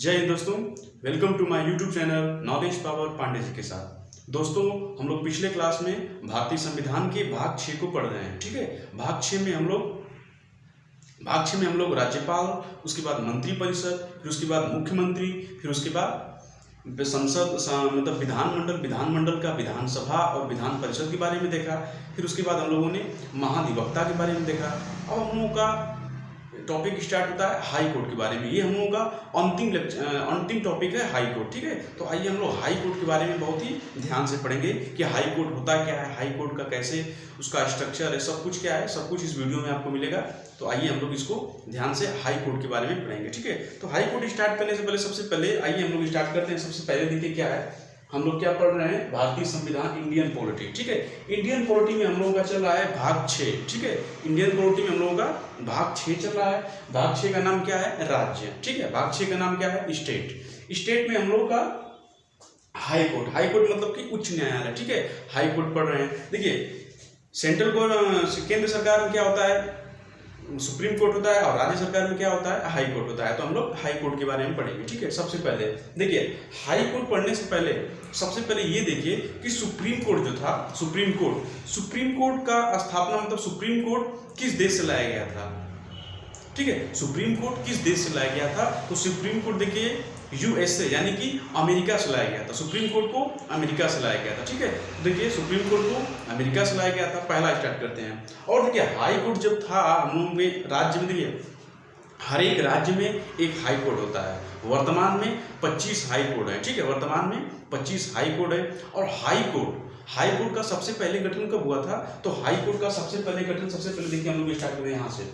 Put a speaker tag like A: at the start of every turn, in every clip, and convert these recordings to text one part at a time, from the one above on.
A: जय हिंद दोस्तों, welcome to my YouTube channel knowledge power Pandey ji के साथ। दोस्तों, हम लोग पिछले क्लास में भारतीय संविधान के भाग 6 को पढ़ रहे हैं। ठीक है, भाग 6 में हम लोग राज्यपाल, उसके बाद मंत्रिपरिषद, फिर उसके बाद मुख्यमंत्री, फिर उसके बाद संसद मतलब विधानमंडल का विधानसभा और विधान परिषद के बारे में देखा। फिर उसके बाद हम लोगों ने महाधिवक्ता के बारे में देखा। अब हम लोगों का टॉपिक स्टार्ट होता है हाई कोर्ट के बारे में। ये हम लोगों का अंतिम टॉपिक है हाई कोर्ट। ठीक है, तो आइए हम लोग हाई कोर्ट के बारे में बहुत ही ध्यान से पढ़ेंगे कि हाई कोर्ट होता क्या है, हाई कोर्ट का कैसे उसका स्ट्रक्चर है, सब कुछ क्या है, सब कुछ इस वीडियो में आपको मिलेगा। तो आइए हम लोग इसको ध्यान से हाई कोर्ट के बारे में पढ़ेंगे। ठीक है, तो हाई कोर्ट स्टार्ट करने से पहले सबसे पहले आइए हम लोग स्टार्ट करते हैं। सबसे पहले देखिए क्या है, हम लोग क्या पढ़ रहे हैं, भारतीय संविधान, इंडियन पॉलिटी। ठीक है, इंडियन पॉलिटी में हम लोगों का चल रहा है भाग 6। ठीक है, इंडियन पॉलिटी में हम लोगों का भाग 6 चल रहा है। भाग 6 का नाम क्या है, राज्य। ठीक है, भाग 6 का नाम क्या है, स्टेट। स्टेट में हम लोगों का हाई कोर्ट। हाई कोर्ट मतलब कि उच्च न्यायालय। ठीक है, हाई कोर्ट पढ़ रहे हैं। देखिए, सेंट्रल कोर्ट केंद्र सरकार में क्या होता है, सुप्रीम कोर्ट होता है, और राज्य सरकार में क्या होता है, हाई कोर्ट होता है। तो हम लोग हाई कोर्ट के बारे में पढ़ेंगे। ठीक है, सबसे पहले देखिए, हाई कोर्ट पढ़ने से पहले सबसे पहले ये देखिए कि सुप्रीम कोर्ट जो था, सुप्रीम कोर्ट का स्थापना मतलब सुप्रीम कोर्ट किस देश से लाया गया था। ठीक है, सुप्रीम कोर्ट किस देश से लाया गया था, तो सुप्रीम कोर्ट देखिए यूएसए यानी कि अमेरिका से लाया गया था। सुप्रीम कोर्ट को अमेरिका से लाया गया था। ठीक है, देखिए सुप्रीम कोर्ट को अमेरिका से लाया गया था। पहला स्टार्ट करते हैं। और देखिए हाई कोर्ट जब था हम लोग में राज्य में, देखिए हर एक राज्य में एक हाई कोर्ट होता है। वर्तमान में 25 हाई कोर्ट है। ठीक है, वर्तमान में 25 हाई कोर्ट है। और हाई कोर्ट का सबसे पहले गठन कब हुआ था, तो हाई कोर्ट का सबसे पहले देखिए हम लोग स्टार्ट करते हैं यहाँ से।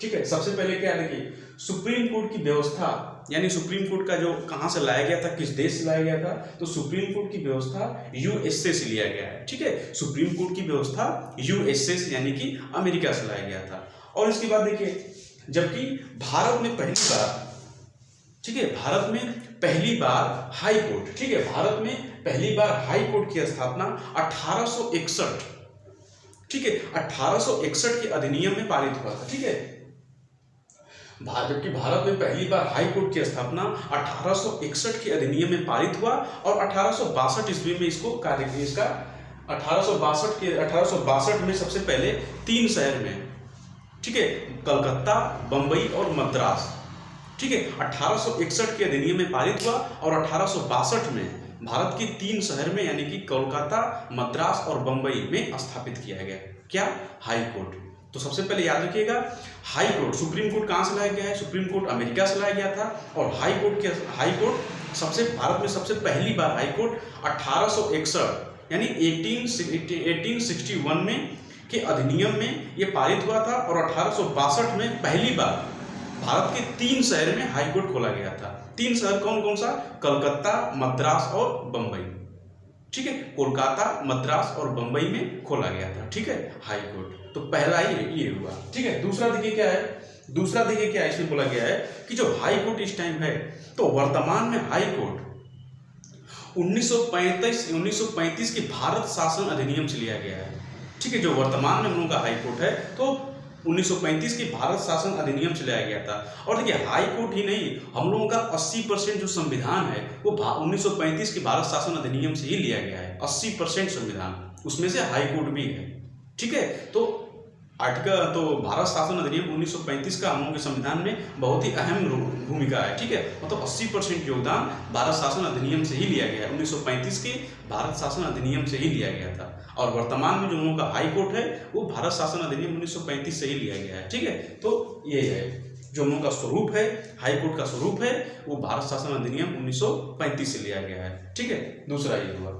A: ठीक है, सबसे पहले क्या देखिए, सुप्रीम कोर्ट की व्यवस्था, यानी सुप्रीम कोर्ट का जो कहाँ से लाया गया था, किस देश से लाया गया था, तो सुप्रीम कोर्ट की व्यवस्था यूएसए से लिया गया है। ठीक है, सुप्रीम कोर्ट की व्यवस्था यूएसए से यानी कि अमेरिका से लाया गया था। और इसके बाद देखिए, जबकि भारत में पहली बार, ठीक है, भारत में पहली बार हाई कोर्ट, ठीक है, भारत में पहली बार हाई कोर्ट की स्थापना 1861, ठीक है, 1861 के अधिनियम में पारित हुआ था। ठीक है, जबकि भारत में पहली बार हाई कोर्ट की स्थापना 1861 के अधिनियम में पारित हुआ, और 1862 ईस्वी में इसको कार्य किया। इसका 1862 में सबसे पहले 3 शहर में, ठीक है, कलकत्ता, बंबई और मद्रास। ठीक है, 1861 के अधिनियम में पारित हुआ, और 1862 में भारत के 3 शहर में यानी कि कोलकाता, मद्रास और बंबई में स्थापित किया गया। क्या, हाई कोर्ट। तो सबसे पहले याद रखिएगा, हाई कोर्ट, सुप्रीम कोर्ट कहाँ से लाया गया है, सुप्रीम कोर्ट अमेरिका से लाया गया था। और हाई कोर्ट सबसे भारत में सबसे पहली बार हाई कोर्ट 1861 यानी 1861 में के अधिनियम में ये पारित हुआ था। और 1862 में पहली बार भारत के 3 शहर में हाई कोर्ट खोला गया था। 3 शहर कौन कौन सा, कलकत्ता, मद्रास और बंबई। ठीक है, कोलकाता, मद्रास और बंबई में खोला गया था। ठीक है, हाई कोर्ट। तो पहला ये हुआ। ठीक है, दूसरा देखिए क्या है, इसमें बोला गया है कि जो हाई कोर्ट इस टाइम है, तो वर्तमान में हाई कोर्ट 1935 के भारत शासन अधिनियम से लिया गया है। ठीक है, जो वर्तमान में हम लोगों का हाई कोर्ट है, तो 1935 के भारत शासन अधिनियम से लाया गया था। और देखिए हाई कोर्ट ही नहीं, हम लोगों का 80% जो संविधान है वो 1935 के भारत शासन अधिनियम से ही लिया गया है। 80% संविधान, उसमें से हाई कोर्ट भी है। ठीक है, तो भारत शासन अधिनियम 1935 का हम लोगों के संविधान में बहुत ही अहम भूमिका है। ठीक है, मतलब 80% योगदान भारत शासन अधिनियम से ही लिया गया है। 1935 के भारत शासन अधिनियम से ही लिया गया था। और वर्तमान में जो हम लोगों का हाई कोर्ट है वो भारत शासन अधिनियम 1935 से ही लिया गया है। ठीक है, तो ये है जो हम लोगों का स्वरूप है, हाई कोर्ट का स्वरूप है, वो भारत शासन अधिनियम 1935 से लिया गया है। ठीक है, दूसरा ये हुआ।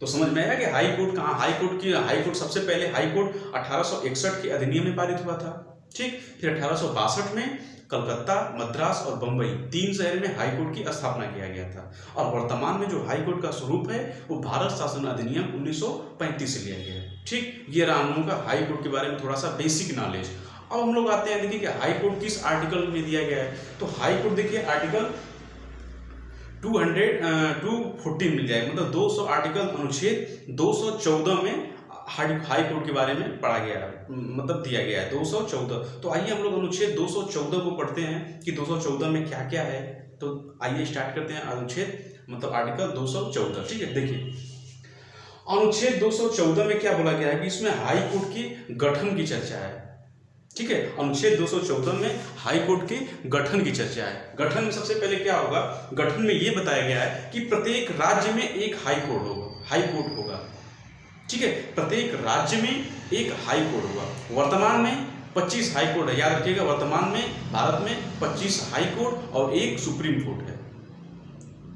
A: तो समझ में आया कि हाई कोर्ट कहाँ, हाई कोर्ट सबसे पहले हाई कोर्ट 1861 के अधिनियम में पारित हुआ था। ठीक, फिर 1862 में कलकत्ता, मद्रास और बंबई 3 शहर में हाई कोर्ट की स्थापना किया गया था। और वर्तमान में जो हाई कोर्ट का स्वरूप है वो भारत शासन अधिनियम 1935 से लिया गया है। ठीक, ये रहा हम लोगों का हाई कोर्ट के बारे में थोड़ा सा बेसिक नॉलेज। अब हम लोग आते हैं, देखिए कि हाई कोर्ट किस आर्टिकल में दिया गया है। तो हाई कोर्ट देखिए आर्टिकल 214 मिल जाएगा, मतलब 200 आर्टिकल अनुच्छेद 214 में हाई कोर्ट के बारे में पढ़ा गया है, मतलब दिया गया है 214। तो आइए हम लोग अनुच्छेद 214 को पढ़ते हैं कि 214 में क्या क्या है। तो आइए स्टार्ट करते हैं अनुच्छेद मतलब आर्टिकल 214। ठीक है, देखिए अनुच्छेद 214 में क्या बोला गया है कि इसमें हाई कोर्ट की गठन की चर्चा है। ठीक है, अनुच्छेद 214 में हाई कोर्ट के गठन की चर्चा है। गठन में सबसे पहले क्या होगा, गठन में ये बताया गया है कि प्रत्येक राज्य में एक हाई कोर्ट होगा। ठीक है, प्रत्येक राज्य में एक हाई कोर्ट होगा। वर्तमान में 25 हाई कोर्ट है, याद रखिएगा, वर्तमान में भारत में 25 हाई कोर्ट और एक सुप्रीम कोर्ट है।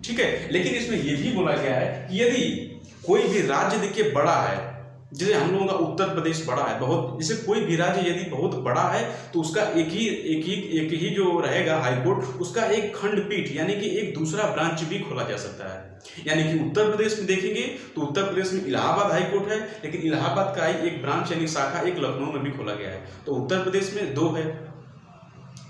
A: ठीक है, लेकिन इसमें यह भी बोला गया है कि यदि कोई भी राज्य देखिए बड़ा है, जैसे हम लोगों का उत्तर प्रदेश बड़ा है बहुत, जैसे कोई भी राज्य यदि बहुत बड़ा है तो उसका एक ही जो रहेगा हाई कोर्ट, उसका एक खंडपीठ यानी कि एक दूसरा ब्रांच भी खोला जा सकता है। यानी कि उत्तर प्रदेश में देखेंगे तो उत्तर प्रदेश में इलाहाबाद हाई कोर्ट है, लेकिन इलाहाबाद का एक ब्रांच यानी शाखा एक लखनऊ में भी खोला गया है। तो उत्तर प्रदेश में 2 है।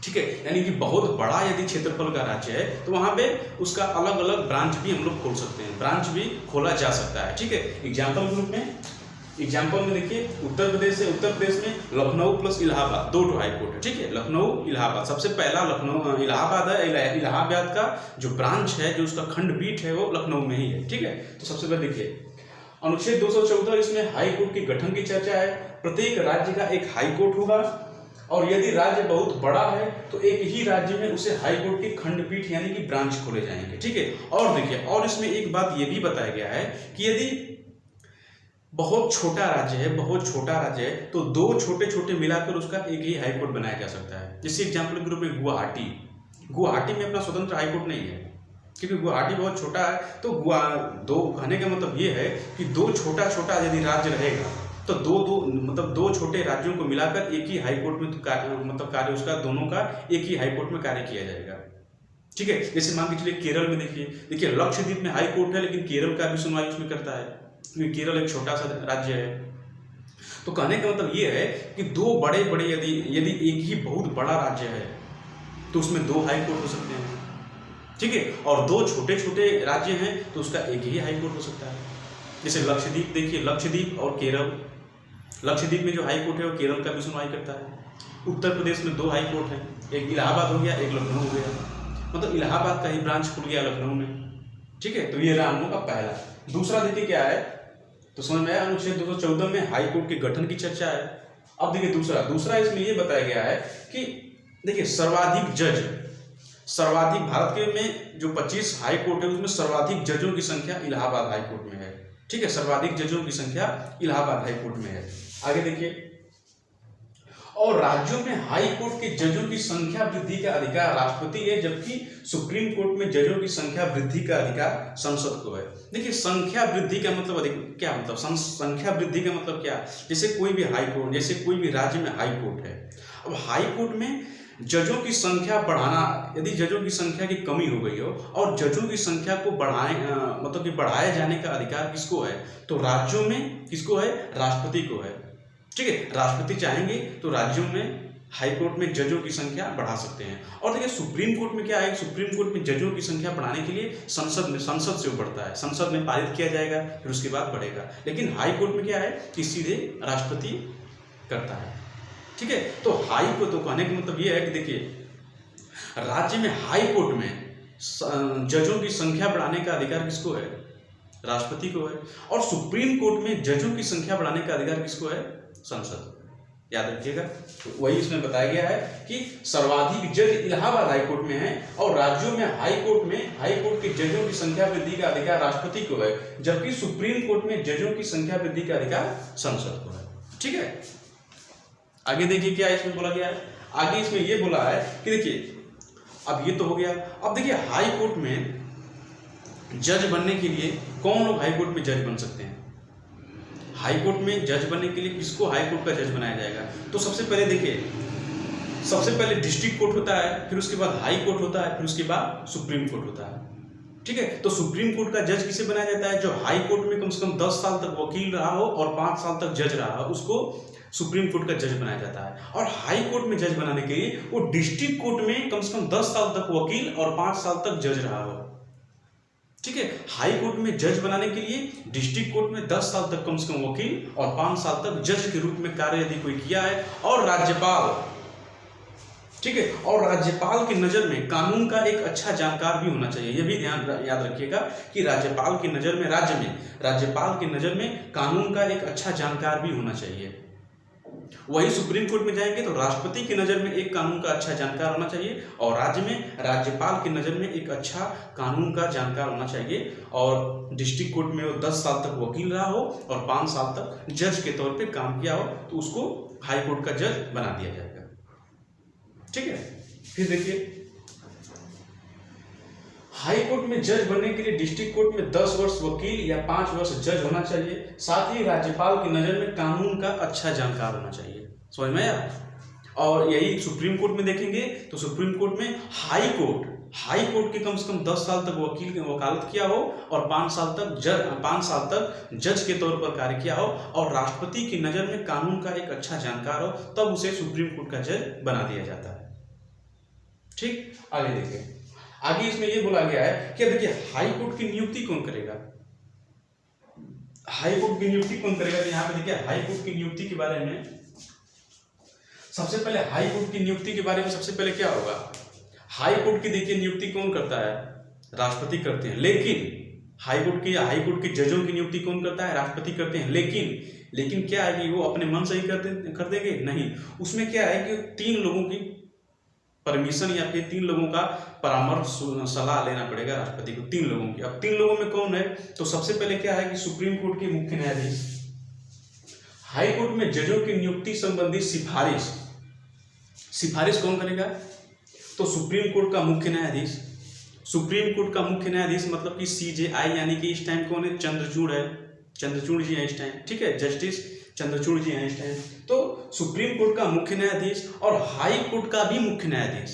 A: ठीक है, यानी कि बहुत बड़ा यदि क्षेत्रफल का राज्य है तो वहां पे उसका अलग अलग ब्रांच भी हम लोग खोल सकते हैं, ब्रांच भी खोला जा सकता है। ठीक है, एग्जाम्पल में देखिए उत्तर प्रदेश में Lucknow plus Allahabad 2 high court है। ठीक है, लखनऊ इलाहाबाद, सबसे पहला लखनऊ इलाहाबाद है। इलाहाबाद का जो ब्रांच है, जो उसका खंडपीठ है, वो लखनऊ में ही है। ठीक है, तो सबसे पहले देखिए अनुच्छेद 214 इसमें हाई कोर्ट के गठन की चर्चा है। प्रत्येक राज्य का एक हाई कोर्ट होगा और यदि राज्य बहुत बड़ा है तो एक ही राज्य में उसे हाई कोर्ट के खंडपीठ यानी कि ब्रांच खोले जाएंगे। ठीक है, और देखिए और इसमें एक बात यह भी बताया गया है कि यदि बहुत छोटा राज्य है तो 2 छोटे मिलाकर उसका एक ही हाई कोर्ट बनाया जा सकता है। जैसे एग्जाम्पल के रूप में गुवाहाटी में अपना स्वतंत्र हाई कोर्ट नहीं है, क्योंकि गुवाहाटी बहुत छोटा है। तो दो कहने का मतलब ये है कि 2 छोटा यदि राज्य रहेगा तो दो छोटे राज्यों को मिलाकर एक ही हाई कोर्ट में कार्य उसका दोनों का एक ही हाई कोर्ट में कार्य किया जाएगा। ठीक है, जैसे मान के चलिए केरल में देखिए लक्षद्वीप में हाई कोर्ट है, लेकिन केरल का भी सुनवाई उसमें करता है, क्योंकि केरल एक छोटा सा राज्य है। तो कहने का मतलब ये है कि 2 बड़े यदि एक ही बहुत बड़ा राज्य है तो उसमें 2 हाई कोर्ट हो सकते हैं। ठीक है, और 2 छोटे राज्य हैं तो उसका एक ही हाई कोर्ट हो सकता है। जैसे लक्षद्वीप देखिए, लक्षद्वीप और केरल, लक्षद्वीप में जो हाई कोर्ट है वो केरल का भी सुनवाई करता है। उत्तर प्रदेश में 2 हाई कोर्ट हैं, एक इलाहाबाद हो गया, एक लखनऊ हो गया, मतलब इलाहाबाद का ही ब्रांच खुल गया लखनऊ में। ठीक है, तो ये रहा हम लोग का पहला। दूसरा देखिए क्या है, तो समझ में आया, अनुच्छेद 214 में हाई कोर्ट के गठन की चर्चा है। अब देखिए दूसरा इसमें ये बताया गया है कि देखिए सर्वाधिक भारत के में जो 25 हाई कोर्ट है उसमें सर्वाधिक जजों की संख्या इलाहाबाद हाई कोर्ट में है। ठीक है, सर्वाधिक जजों की संख्या इलाहाबाद हाई कोर्ट में है। आगे देखिए, और राज्यों में हाई कोर्ट के जजों की संख्या वृद्धि का अधिकार राष्ट्रपति है, जबकि सुप्रीम कोर्ट में जजों की संख्या वृद्धि का अधिकार संसद को है। देखिए संख्या वृद्धि का मतलब क्या, मतलब संख्या वृद्धि का मतलब क्या, जैसे कोई भी हाई कोर्ट, जैसे कोई भी राज्य में हाई कोर्ट है, अब हाई कोर्ट में जजों की संख्या बढ़ाना, यदि जजों की संख्या की कमी हो गई हो और जजों की संख्या को मतलब कि बढ़ाए जाने का अधिकार किसको है, तो राज्यों में किसको है, राष्ट्रपति को है। ठीक है, राष्ट्रपति चाहेंगे तो राज्यों में हाई कोर्ट में जजों की संख्या बढ़ा सकते हैं। और देखिए सुप्रीम कोर्ट में क्या है, सुप्रीम कोर्ट में जजों की संख्या बढ़ाने के लिए संसद से बढ़ता है, संसद में पारित किया जाएगा, फिर उसके बाद बढ़ेगा। लेकिन हाई कोर्ट में क्या है कि सीधे राष्ट्रपति करता है। ठीक है, तो हाई को तो कहने का मतलब ये है कि देखिए राज्य में हाई कोर्ट में जजों की संख्या बढ़ाने का अधिकार किसको है, राष्ट्रपति को है। और सुप्रीम कोर्ट में जजों की संख्या बढ़ाने का अधिकार किसको है, संसद। याद रखिएगा, तो वही इसमें बताया गया है कि सर्वाधिक जज इलाहाबाद हाई कोर्ट में है और राज्यों में हाई कोर्ट के जजों की संख्या वृद्धि का अधिकार राष्ट्रपति को है, जबकि सुप्रीम कोर्ट में जजों की संख्या वृद्धि का अधिकार संसद को है। ठीक है, आगे देखिए क्या इसमें बोला गया है। आगे इसमें यह बोला है कि देखिए अब ये तो हो गया, अब देखिए हाई कोर्ट में जज बनने के लिए कौन लोग हाई कोर्ट में जज बन सकते हैं। हाई कोर्ट में जज बनने के लिए किसको हाई कोर्ट का जज बनाया जाएगा, तो सबसे पहले देखिए, सबसे पहले डिस्ट्रिक्ट कोर्ट होता है, फिर उसके बाद हाई कोर्ट होता है, फिर उसके बाद सुप्रीम कोर्ट होता है। ठीक है, तो सुप्रीम कोर्ट का जज किसे बनाया जाता है, जो हाई कोर्ट में कम से कम 10 साल तक वकील रहा हो और 5 साल तक जज रहा हो, उसको सुप्रीम कोर्ट का जज बनाया जाता है। और हाई कोर्ट में जज बनाने के लिए वो डिस्ट्रिक्ट कोर्ट में कम से कम 10 साल तक वकील और 5 साल तक जज रहा हो। ठीक है, हाई कोर्ट में जज बनाने के लिए डिस्ट्रिक्ट कोर्ट में 10 साल तक कम से कम वकील और 5 साल तक जज के रूप में कार्य यदि कोई किया है, और राज्यपाल ठीक है। और राज्यपाल की नज़र में कानून का एक अच्छा जानकार भी होना चाहिए। यह भी ध्यान याद रखिएगा कि राज्यपाल की नज़र में राज्यपाल की नज़र में कानून का एक अच्छा जानकार भी होना चाहिए। वही सुप्रीम कोर्ट में जाएंगे तो राष्ट्रपति की नज़र में एक कानून का अच्छा जानकार होना चाहिए, और राज्य में राज्यपाल की नज़र में एक अच्छा कानून का जानकार होना चाहिए। और डिस्ट्रिक्ट कोर्ट में वो 10 साल तक वकील रहा हो और 5 साल तक जज के तौर पे काम किया हो तो उसको हाई कोर्ट का जज बना दिया जाएगा। ठीक है। फिर देखिए, हाई कोर्ट में जज बनने के लिए डिस्ट्रिक्ट कोर्ट में 10 वर्ष वकील या 5 वर्ष जज होना चाहिए। साथ ही राज्यपाल की नज़र में कानून का अच्छा जानकार होना चाहिए। समझ में आया? और यही सुप्रीम कोर्ट में देखेंगे तो सुप्रीम कोर्ट में हाई कोर्ट के कम से कम 10 साल तक वकील की वकालत किया हो और 5 साल तक जज के तौर पर कार्य किया हो और राष्ट्रपति की नज़र में कानून का एक अच्छा जानकार हो, तब उसे सुप्रीम कोर्ट का जज बना दिया जाता है। ठीक, आगे देखिए। आगे इसमें यह बोला गया है कि देखिए हाई कोर्ट की नियुक्ति कौन करेगा। हाई कोर्ट की नियुक्ति कौन करेगा? तो यहाँ पे देखिए हाई कोर्ट की नियुक्ति के बारे में सबसे पहले हाई कोर्ट की नियुक्ति के बारे में सबसे पहले क्या होगा? हाई कोर्ट की देखिए नियुक्ति कौन करता है? राष्ट्रपति करते हैं। लेकिन हाई कोर्ट के जजों की नियुक्ति कौन करता है? राष्ट्रपति करते हैं। लेकिन क्या है कि वो अपने मन से ही कर देंगे? नहीं, उसमें क्या है कि 3 लोगों की परमिशन या फिर 3 लोगों का परामर्श सलाह लेना पड़ेगा राष्ट्रपति को, 3 लोगों की। अब 3 लोगों में कौन है? तो सबसे पहले क्या है कि सुप्रीम कोर्ट के मुख्य न्यायाधीश। हाई कोर्ट में जजों की नियुक्ति संबंधी सिफारिश कौन करेगा? तो सुप्रीम कोर्ट का मुख्य न्यायाधीश। सुप्रीम कोर्ट का मुख्य न्यायाधीश मतलब कि CJI, यानी कि इस टाइम कौन है? चंद्रचूड़ जी हैं इस टाइम। ठीक है, जस्टिस चंद्रचूड़ जी हैं इस टाइम। तो सुप्रीम कोर्ट का मुख्य न्यायाधीश और हाई कोर्ट का भी मुख्य न्यायाधीश।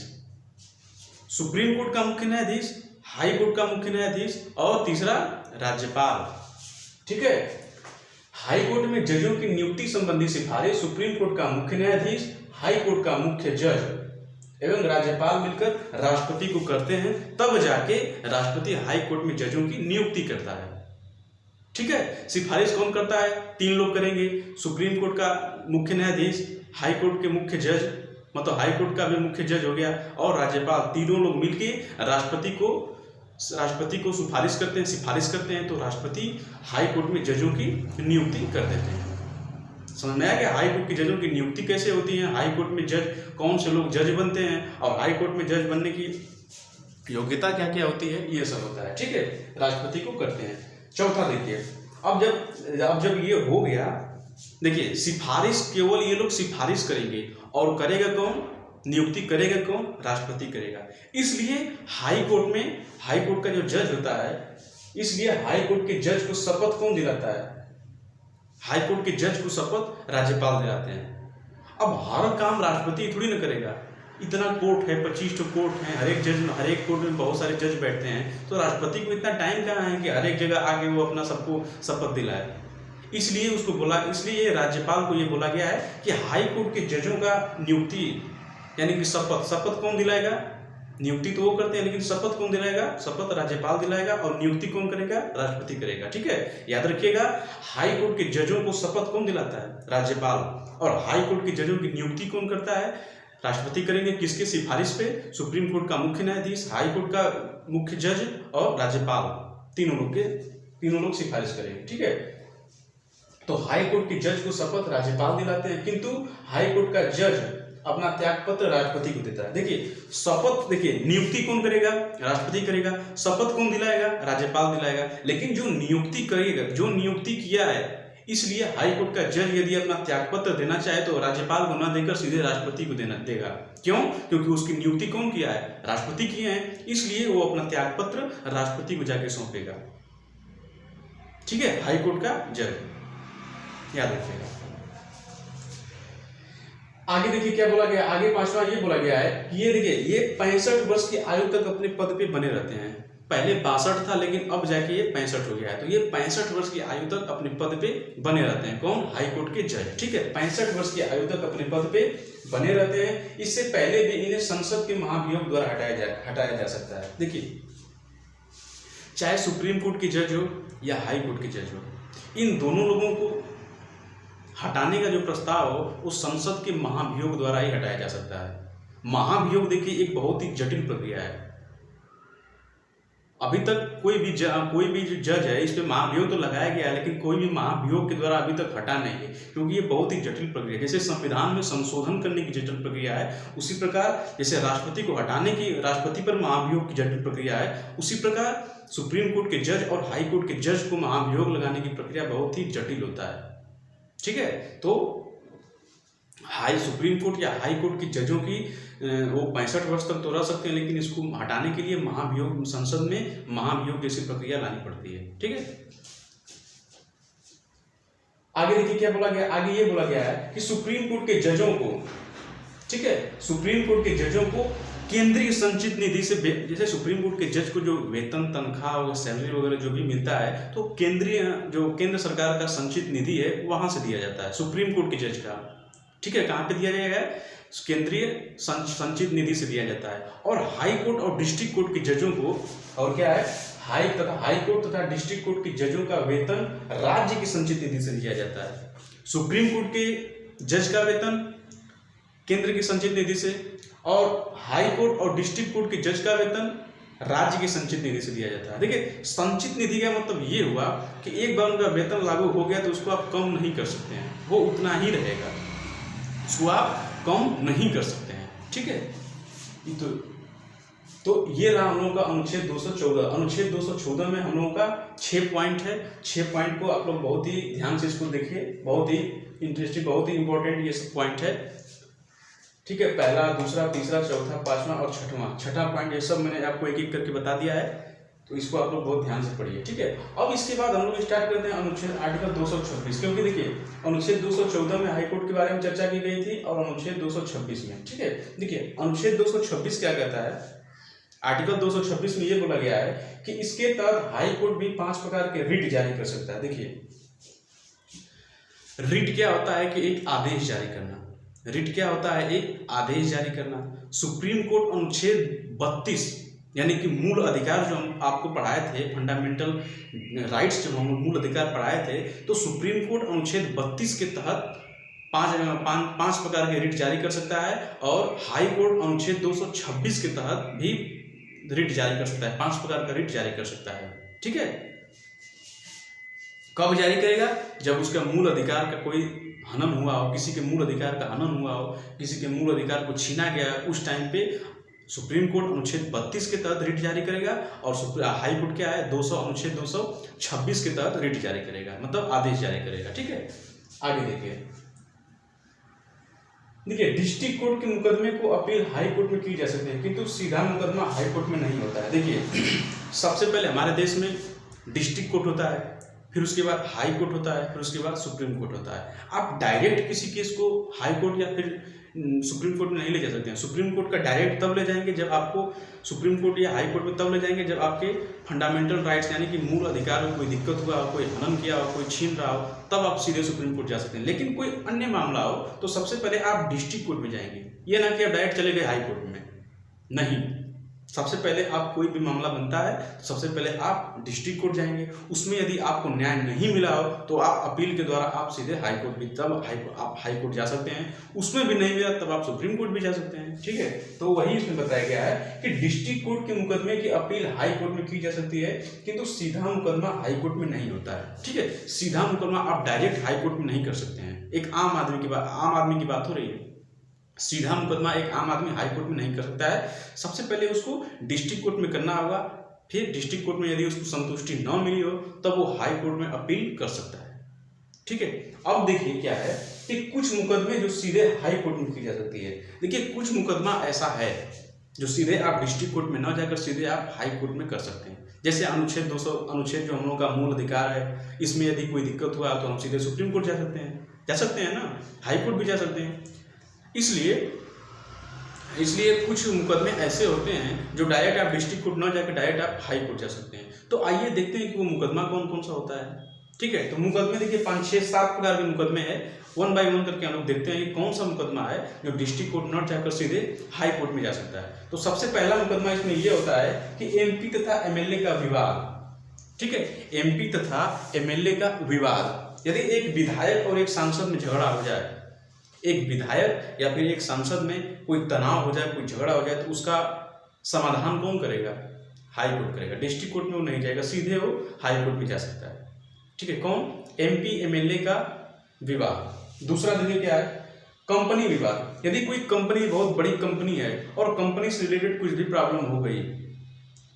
A: सुप्रीम कोर्ट का मुख्य न्यायाधीश, हाई कोर्ट का मुख्य न्यायाधीश और तीसरा राज्यपाल। ठीक है। हाई कोर्ट में जजों की नियुक्ति संबंधी सिफारिश सुप्रीम कोर्ट का मुख्य न्यायाधीश, हाई कोर्ट का मुख्य जज एवं राज्यपाल मिलकर राष्ट्रपति को करते हैं। तब जाके राष्ट्रपति हाई कोर्ट में जजों की नियुक्ति करता है। ठीक है। सिफारिश कौन करता है? 3 लोग करेंगे, सुप्रीम कोर्ट का मुख्य न्यायाधीश, हाई कोर्ट के मुख्य जज, मतलब हाई कोर्ट का भी मुख्य जज हो गया, और राज्यपाल। तीनों लोग मिलके राष्ट्रपति को सिफारिश करते हैं। तो राष्ट्रपति हाई कोर्ट में जजों की नियुक्ति कर देते हैं। समझ में आया कि हाई कोर्ट की जजों की नियुक्ति कैसे होती है, हाई कोर्ट में जज कौन से लोग जज बनते हैं, और हाई कोर्ट में जज बनने की योग्यता क्या क्या होती है, ये सब होता है। ठीक है, राष्ट्रपति को करते हैं। चौथा देखिए, अब जब ये हो गया, देखिए सिफारिश केवल ये लोग सिफारिश करेंगे, और करेगा कौन? नियुक्ति करेगा कौन? राष्ट्रपति करेगा। इसलिए हाई कोर्ट का जो जज होता है, इसलिए हाई कोर्ट के जज को शपथ कौन दिलाता है? हाई कोर्ट के जज को शपथ राज्यपाल दिलाते हैं। अब हर काम राष्ट्रपति थोड़ी ना करेगा। इतना कोर्ट है, 25 कोर्ट है, हर एक कोर्ट में बहुत सारे जज बैठते हैं, तो राष्ट्रपति को इतना टाइम कहाँ है कि हर एक जगह आके वो अपना सबको शपथ दिलाए। इसलिए राज्यपाल को ये बोला गया है कि हाई कोर्ट के जजों का नियुक्ति यानी कि शपथ कौन दिलाएगा? नियुक्ति तो वो करते हैं, लेकिन शपथ कौन दिलाएगा? शपथ राज्यपाल दिलाएगा, और नियुक्ति कौन करेगा? राष्ट्रपति करेगा। ठीक है, याद रखिएगा, हाई कोर्ट के जजों को शपथ कौन दिलाता है? राज्यपाल। और हाई कोर्ट के जजों की नियुक्ति कौन करता है? राष्ट्रपति करेंगे। किसके सिफारिश पे? सुप्रीम कोर्ट का मुख्य न्यायाधीश, हाई कोर्ट का मुख्य जज और राज्यपाल, तीनों लोग सिफारिश करेंगे। ठीक है, तो हाई कोर्ट के जज को शपथ राज्यपाल दिलाते हैं, किंतु हाई कोर्ट का जज अपना त्यागपत्र राष्ट्रपति को देता है। देखिए नियुक्ति कौन करेगा? राष्ट्रपति करेगा। शपथ कौन दिलाएगा? राज्यपाल दिलाएगा। लेकिन जो नियुक्ति किया है, इसलिए हाई कोर्ट का जज यदि अपना त्यागपत्र देना चाहे तो राज्यपाल को न देकर सीधे राष्ट्रपति को देगा। क्यों? क्योंकि उसकी नियुक्ति कौन किया है? राष्ट्रपति किए हैं, इसलिए वो अपना त्यागपत्र राष्ट्रपति को जाके सौंपेगा। ठीक है, हाई कोर्ट का जज, याद रखिएगा। आगे देखिए क्या बोला गया, आगे 5वां ये बोला गया है कि ये देखिए, ये 65 वर्ष की आयु तक अपने पद पे बने रहते हैं। पहले 62 था, लेकिन अब जाके ये 65 हो गया है। तो ये 65 वर्ष की आयु तक अपने पद पे बने रहते हैं। कौन? हाई कोर्ट के जज। ठीक है, 65 वर्ष की आयु तक अपने पद पे बने रहते हैं। इससे पहले भी इन्हें संसद के महाभियोग द्वारा हटाया जा सकता है। देखिए, चाहे सुप्रीम कोर्ट के जज हो या हाई कोर्ट के जज हो, इन दोनों लोगों को हटाने का जो प्रस्ताव हो, वो संसद के महाभियोग द्वारा ही हटाया जा सकता है। महाभियोग देखिए एक बहुत ही जटिल प्रक्रिया है। अभी तक कोई भी जो जज है इस पे महाभियोग तो लगाया गया है, लेकिन कोई भी महाभियोग के द्वारा अभी तक हटा नहीं है, क्योंकि ये बहुत ही जटिल प्रक्रिया है। जैसे संविधान में संशोधन करने की जटिल प्रक्रिया है, उसी प्रकार जैसे राष्ट्रपति को हटाने की, राष्ट्रपति पर महाभियोग की जटिल प्रक्रिया है, उसी प्रकार सुप्रीम कोर्ट के जज और हाई कोर्ट के जज को महाभियोग लगाने की प्रक्रिया बहुत ही जटिल होता है। ठीक है, तो सुप्रीम कोर्ट या हाई कोर्ट की जजों की वो 65 वर्ष तक तो रह सकते हैं, लेकिन इसको हटाने के लिए महाभियोग, संसद में महाभियोग जैसी प्रक्रिया लानी पड़ती है। ठीक है, आगे देखिए क्या बोला गया। आगे ये बोला गया है कि सुप्रीम कोर्ट के जजों को, ठीक है, सुप्रीम कोर्ट के जजों को केंद्रीय संचित निधि से, जैसे सुप्रीम कोर्ट के जज को जो वेतन, तनख्वाह और सैलरी वगैरह जो भी मिलता है, तो केंद्र सरकार का संचित निधि है वहां से दिया जाता है सुप्रीम कोर्ट के जज का। ठीक है, कहाँ पे दिया जाएगा? केंद्रीय संचित निधि से दिया जाता है। और हाई कोर्ट और डिस्ट्रिक्ट कोर्ट के जजों को, और क्या है, हाई कोर्ट तथा डिस्ट्रिक्ट कोर्ट के जजों का वेतन राज्य की संचित निधि से दिया जाता है। सुप्रीम कोर्ट के जज का वेतन केंद्र की संचित निधि से, और हाई कोर्ट और डिस्ट्रिक्ट कोर्ट के जज का वेतन राज्य की संचित निधि से दिया जाता है। देखिए, संचित निधि का मतलब ये हुआ कि एक बार उनका वेतन लागू हो गया तो उसको आप कम नहीं कर सकते हैं, वो उतना ही रहेगा, उसको आप कम नहीं कर सकते हैं। ठीक है, तो ये रहा हम लोगों का अनुच्छेद 214। अनुच्छेद 214 में हम लोगों का 6 पॉइंट है। 6 पॉइंट को आप लोग बहुत ही ध्यान से इसको देखिए, बहुत ही इंटरेस्टिंग, बहुत ही इंपॉर्टेंट ये सब पॉइंट है। ठीक है, पहला, दूसरा, तीसरा, चौथा, पांचवा और छठा पॉइंट, ये सब मैंने आपको एक एक करके बता दिया है, तो इसको आप लोग बहुत ध्यान से पढ़िए। ठीक है, अब इसके बाद हम लोग स्टार्ट करते हैं अनुच्छेद आर्टिकल 226, क्योंकि देखिए अनुच्छेद 214 में हाई कोर्ट के बारे में चर्चा की गई थी और अनुच्छेद 226 में। ठीक है, देखिए अनुच्छेद 226 क्या कहता है। आर्टिकल 226 में ये बोला गया है कि इसके तहत हाई कोर्ट भी 5 प्रकार के रिट जारी कर सकता है। देखिए, रिट क्या होता है कि एक आदेश जारी करना। रिट क्या होता है? एक आदेश जारी करना। सुप्रीम कोर्ट अनुच्छेद 32 यानी कि मूल अधिकार जो हम आपको पढ़ाए थे, फंडामेंटल राइट्स जो हम मूल अधिकार पढ़ाए थे, तो सुप्रीम कोर्ट अनुच्छेद 32 के तहत 5 प्रकार के रिट जारी कर सकता है, और हाई कोर्ट अनुच्छेद 226 के तहत भी रिट जारी कर सकता है, 5 प्रकार का रिट जारी कर सकता है। ठीक है, कब जारी करेगा? जब उसका मूल अधिकार का कोई हनन हुआ हो, किसी के मूल अधिकार का हनन हुआ हो, किसी के मूल अधिकार को छीना गया, उस टाइम पे सुप्रीम कोर्ट अनुच्छेद 32 के तहत रिट जारी करेगा, और हाई कोर्ट क्या है, अनुच्छेद 226 के तहत रिट जारी करेगा, मतलब आदेश जारी करेगा। ठीक है, आगे देखिए, डिस्ट्रिक्ट कोर्ट के मुकदमे को अपील हाई कोर्ट में की जा सकती है, किंतु सीधा मुकदमा हाई कोर्ट में नहीं होता है। देखिए, सबसे पहले हमारे देश में डिस्ट्रिक्ट कोर्ट होता है, फिर उसके बाद हाई कोर्ट होता है, फिर उसके बाद सुप्रीम कोर्ट होता है। आप डायरेक्ट किसी केस को हाई कोर्ट या फिर सुप्रीम कोर्ट में नहीं ले जा सकते हैं। सुप्रीम कोर्ट का डायरेक्ट तब ले जाएंगे जब आपको, सुप्रीम कोर्ट या हाई कोर्ट में तब ले जाएंगे जब आपके फंडामेंटल राइट्स यानी कि मूल अधिकार में कोई दिक्कत हुआ हो, कोई हनन किया हो, कोई छीन रहा हो, तब आप सीधे सुप्रीम कोर्ट जा सकते हैं। लेकिन कोई अन्य मामला हो तो सबसे पहले आप डिस्ट्रिक्ट कोर्ट में जाएंगे, ये ना कि आप डायरेक्ट चले गए हाई कोर्ट में, नहीं। सबसे पहले आप कोई भी मामला बनता है, सबसे पहले आप डिस्ट्रिक्ट कोर्ट जाएंगे, उसमें यदि आपको न्याय नहीं मिला हो तो आप अपील के द्वारा आप सीधे हाई कोर्ट भी, तब आप हाई कोर्ट जा सकते हैं, उसमें भी नहीं मिला तब आप सुप्रीम कोर्ट भी जा सकते हैं। ठीक है, तो वही इसमें बताया गया है कि डिस्ट्रिक्ट कोर्ट के मुकदमे की अपील हाई कोर्ट में की जा सकती है, किंतु सीधा मुकदमा हाई कोर्ट में नहीं होता है। ठीक है, सीधा मुकदमा आप डायरेक्ट हाई कोर्ट में नहीं कर सकते हैं। एक आम आदमी की बात हो रही है, सीधा मुकदमा एक आम आदमी हाई कोर्ट में नहीं कर सकता है। सबसे पहले उसको डिस्ट्रिक्ट कोर्ट में करना होगा, फिर डिस्ट्रिक्ट कोर्ट में यदि उसको संतुष्टि न मिली हो तब वो हाई कोर्ट में अपील कर सकता है। ठीक है, अब देखिए क्या है कि कुछ मुकदमे जो सीधे हाई कोर्ट में की जा सकती है। देखिए, कुछ मुकदमा ऐसा है जो सीधे आप डिस्ट्रिक्ट कोर्ट में न जाकर सीधे आप हाई कोर्ट में कर सकते हैं। जैसे अनुच्छेद 200 अनुच्छेद जो हम लोगों का मूल अधिकार है, इसमें यदि कोई दिक्कत हुआ तो हम सीधे सुप्रीम कोर्ट जा सकते हैं ना, हाई कोर्ट भी जा सकते हैं। इसलिए कुछ मुकदमे ऐसे होते हैं जो डायरेक्ट आप डिस्ट्रिक्ट कोर्ट न जाकर डायरेक्ट आप हाई कोर्ट जा सकते हैं। तो आइए देखते हैं कि वो मुकदमा कौन कौन सा होता है। ठीक है, तो मुकदमे देखिए 5, 6, 7 प्रकार के मुकदमे हैं। 1 बाय 1 करके हम लोग देखते हैं कि कौन सा मुकदमा है जो डिस्ट्रिक्ट कोर्ट न जाकर सीधे हाई कोर्ट में जा सकता है। तो सबसे पहला मुकदमा इसमें यह होता है कि एमपी तथा एमएलए का विवाद। ठीक है, एमपी तथा एमएलए का विवाद, यदि एक विधायक और एक सांसद में झगड़ा हो जाए, एक विधायक या फिर एक सांसद में कोई तनाव हो जाए, कोई झगड़ा हो जाए, तो उसका समाधान कौन करेगा? हाई कोर्ट करेगा। डिस्ट्रिक्ट कोर्ट में वो नहीं जाएगा, सीधे वो हाई कोर्ट में जा सकता है। ठीक है। कौन? MP MLA का विवाद। दूसरा देखिए क्या है, कंपनी विवाद। यदि कोई कंपनी बहुत बड़ी कंपनी है और कंपनी से रिलेटेड कुछ भी प्रॉब्लम हो गई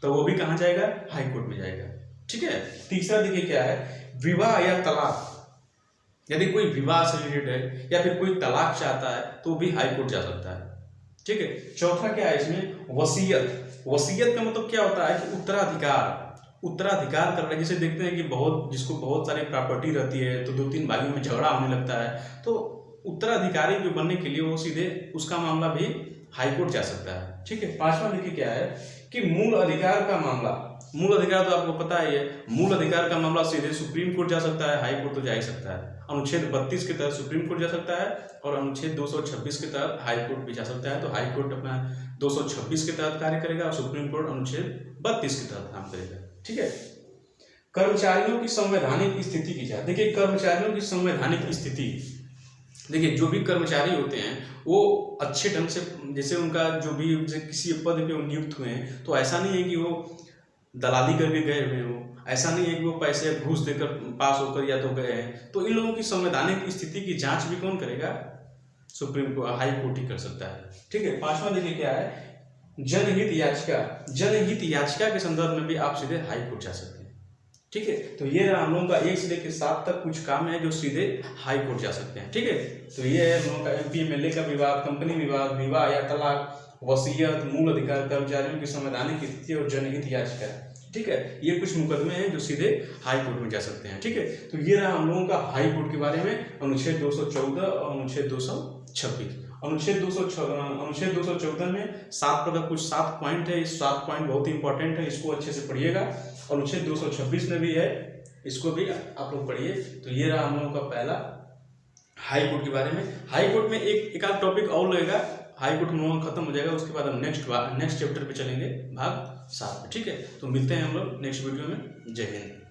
A: तो वो भी कहाँ जाएगा? हाई कोर्ट में जाएगा। ठीक है। तीसरा देखिए क्या है, विवाह या तलाक। यदि कोई विवाह से रिलेटेड है या फिर कोई तलाक चाहता है तो वो भी हाई कोर्ट जा सकता है। ठीक है। चौथा क्या है इसमें, वसीयत। वसीयत का मतलब क्या होता है कि उत्तराधिकार। उत्तराधिकार कर रहा है, जैसे देखते हैं कि जिसको बहुत सारी प्रॉपर्टी रहती है तो 2-3 भाइयों में झगड़ा होने लगता है, तो उत्तराधिकारी जो बनने के लिए वो सीधे उसका मामला भी हाई कोर्ट जा सकता है। ठीक है। पांचवा देखिए क्या है कि मूल अधिकार का मामला। मूल अधिकार तो आपको पता ही है, मूल अधिकार का मामला सीधे सुप्रीम कोर्ट जा सकता है, हाई कोर्ट तो जा ही सकता है। अनुच्छेद 32 के तहत सुप्रीम कोर्ट जा सकता है और अनुच्छेद 226 के तहत हाई कोर्ट भी जा सकता है। तो हाई कोर्ट अपना 226 के तहत कार्य करेगा और सुप्रीम कोर्ट अनुच्छेद 32 के तहत काम करेगा। ठीक है। कर्मचारियों की संवैधानिक स्थिति की जाए। देखिए कर्मचारियों की संवैधानिक स्थिति, देखिए जो भी कर्मचारी होते हैं वो अच्छे ढंग से, जैसे उनका जो भी किसी पद पे वो नियुक्त हुए हैं, तो ऐसा नहीं है कि वो दलाली करके गए हुए हो, ऐसा नहीं है कि वो पैसे घूस देकर पास होकर या तो गए हैं। तो इन लोगों की संवैधानिक स्थिति की जांच भी कौन करेगा? सुप्रीम कोर्ट, हाई कोर्ट ही कर सकता है। ठीक है। पांचवा देखिए क्या है, जनहित याचिका। जनहित याचिका के संदर्भ में भी आप सीधे हाई कोर्ट जा सकते हैं। ठीक है। तो ये रहा हम लोगों का 1 से लेकर 7 तक कुछ काम है जो सीधे हाई कोर्ट जा सकते हैं। ठीक है। तो ये है हम लोगों का MP MLA का विवाद, कंपनी विवाद, विवाह या तलाक, वसीयत, मूल अधिकार, कर्मचारियों की संवैधानिक स्थिति और जनहित याचिका। ठीक है। ये कुछ मुकदमे हैं जो सीधे हाई कोर्ट में जा सकते हैं। ठीक है। तो ये रहा हम लोगों का हाई कोर्ट के बारे में अनुच्छेद 214 और अनुच्छेद 226। अनुच्छेद 214 में 7 पॉइंट है। इस 7 पॉइंट बहुत ही इंपॉर्टेंट है, इसको अच्छे से पढ़िएगा। अनुच्छेद 226 में भी है, इसको भी आप लोग पढ़िए। तो ये रहा हम लोगों का पहला हाई कोर्ट के बारे में। हाई कोर्ट में एक आध टॉपिक और लगेगा, हाई कोर्ट हम लोगों का खत्म हो जाएगा, उसके बाद हम नेक्स्ट चैप्टर पे चलेंगे, भाग 7 में। ठीक है। तो मिलते हैं हम लोग नेक्स्ट वीडियो में। जय हिंद।